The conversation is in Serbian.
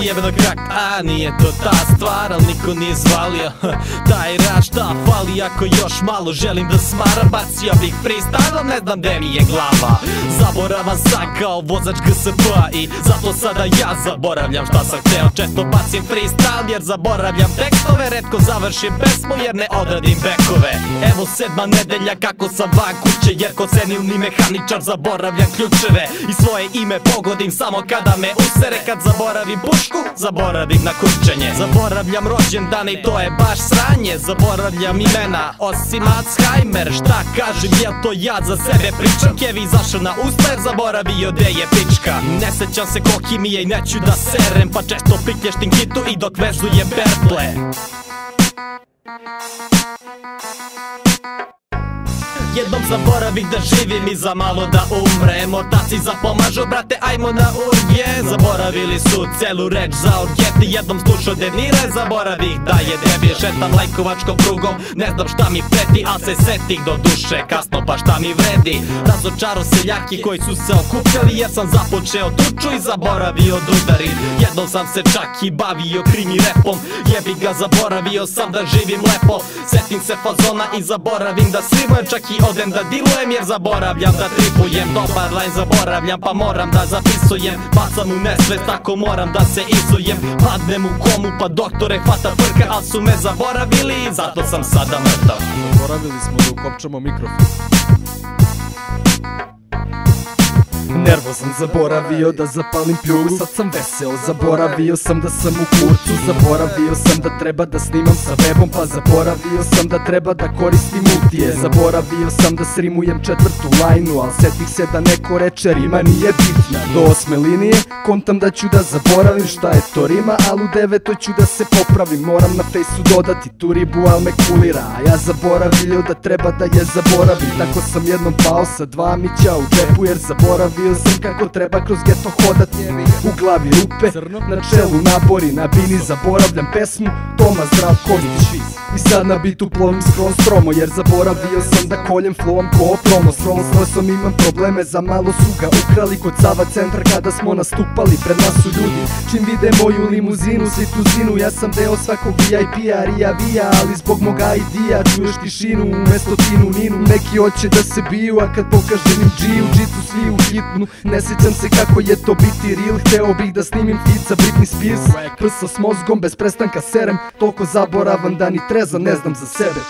Jebeno krak, a nije to ta stvar, al niko nije zvalio taj rad šta fali, ako još malo želim da smaram, bacio bih freestyle, ne znam gde mi je glava. Zaboravan sam kao vozač GSP-a i zato sada ja zaboravljam šta sam hteo. Često bacim freestyle jer zaboravljam tekstove, retko završim pesmu jer ne odradim bekove. Evo 7. nedelja kako sam van kuće, jer ko senilni mehaničar zaboravljam ključeve i svoje ime pogodim samo kada me usere. Kad zaboravim pušku, zaboravim na kurčenje. Zaboravljam rođendane i to je baš sranje. Zaboravljam imena osim Alzheimer. Šta kažem, jel to ja za sebe pričam? Kevi izašao na usta jer zaboravio gde je pička. Ne sećam se ko himije i neću da serem, pa često piklještim hitu i dok vezuje bertle. Jednom zaboravih da živim i za malo da umrem. Ortaci zapomažu, brate, ajmo na urgije. Zaboravili su celu reč za orgeti. Jednom slušao Denire, zaboravih da je debil. Šetam lajkovačkom prugom, ne znam šta mi preti, al se setih do duše kasno, pa šta mi vredi. Razočaro seljaki koji su se okupljali jer sam započeo tuču i zaboravio da udarim. Jednom sam se čak i bavio krimi repom, jebi ga, zaboravio sam da živim lepo. Setim se fazona i zaboravim da slimujem, čak i odem da dilujem jer zaboravljam da tripujem. Dobar line zaboravljam pa moram da zapisujem. Bacam u nesvest tako moram da se izujem. Padnem u komu pa doktore hvata frka, al su me zaboravili i zato sam sada mrtav. Zaboravili smo da ukopčamo mikrofon. Nervo sam zaboravio da zapalim pljugu, sad sam veseo. Zaboravio sam da sam u kurcu, zaboravio sam da treba da snimam sa webom, pa zaboravio sam da treba da koristim multije. Zaboravio sam da srimujem 4. lajnu, al setih se da neko reče rima nije bitna. Do 8. linije kontam da ću da zaboravim šta je to rima, al u 9. ću da se popravim. Moram na fejsu dodati tu ribu, al me kulira, a ja zaboravio da treba da je zaboravim. Tako sam jednom pao sa 2 mića u džepu jer zaboravio sam kako treba kroz geto hodat. U glavi rupe, na čelu nabori, na bini zaboravljam pesmu Toma Zdravković. I sad na bitu plovim skroz stromo jer zaboravio sam da koljem flowam ko promo. S nosom imam probleme, za malo su ga ukrali kod Sava centra kada smo nastupali. Pred nas su ljudi, čim vide moju limuzinu, svi tuzinu. Ja sam deo svakog VIP-a, rija vija, ali zbog moga idija čuješ tišinu umesto tinu ninu. Neki hoće da se biju, a kad pokažem im džiju, džicu svi u hitnu. Ne sjećam se kako je to biti real, hteo bih da snimim feat sa Britney Spears. Prsa s mozgom, bez prestanka serem, toliko zaboravan da ni trezan ne znam za sebe.